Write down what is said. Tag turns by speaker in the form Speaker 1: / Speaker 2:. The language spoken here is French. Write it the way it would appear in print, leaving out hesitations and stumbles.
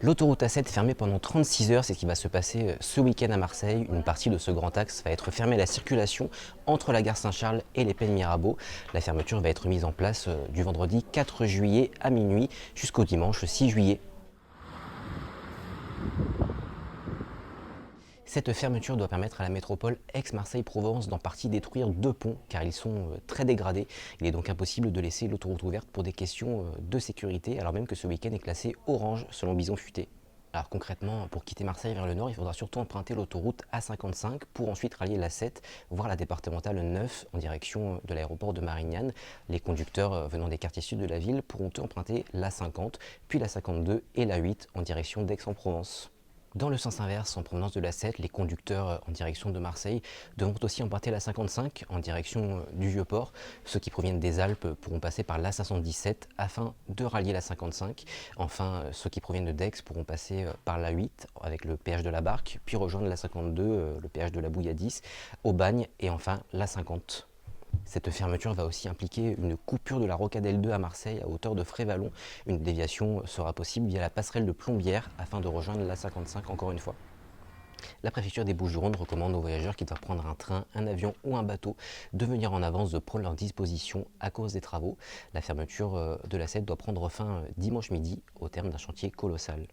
Speaker 1: L'autoroute A7 fermée pendant 36 heures, c'est ce qui va se passer ce week-end à Marseille. Une partie de ce grand axe va être fermée à la circulation entre la gare Saint-Charles et les Pennes Mirabeau. La fermeture va être mise en place du vendredi 4 juillet à minuit jusqu'au dimanche 6 juillet. Cette fermeture doit permettre à la métropole Aix-Marseille-Provence d'en partie détruire 2 ponts car ils sont très dégradés. Il est donc impossible de laisser l'autoroute ouverte pour des questions de sécurité alors même que ce week-end est classé orange selon Bison Futé. Alors concrètement, pour quitter Marseille vers le nord, il faudra surtout emprunter l'autoroute A55 pour ensuite rallier la 7, voire la départementale 9 en direction de l'aéroport de Marignane. Les conducteurs venant des quartiers sud de la ville pourront emprunter l'A50, puis la 52 et la 8 en direction d'Aix-en-Provence. Dans le sens inverse, en provenance de la 7, les conducteurs en direction de Marseille devront aussi emprunter la 55 en direction du Vieux-Port. Ceux qui proviennent des Alpes pourront passer par la 77 afin de rallier la 55. Enfin, ceux qui proviennent de Dax pourront passer par la 8 avec le péage de la Barque, puis rejoindre la 52, le péage de la Bouilladis, au Bagne et enfin la 50. Cette fermeture va aussi impliquer une coupure de la rocade L2 à Marseille à hauteur de Frévalon. Une déviation sera possible via la passerelle de Plombières afin de rejoindre la 55 encore une fois. La préfecture des Bouches-du-Rhône recommande aux voyageurs qui doivent prendre un train, un avion ou un bateau de venir en avance de prendre leur disposition à cause des travaux. La fermeture de la 7 doit prendre fin dimanche midi au terme d'un chantier colossal.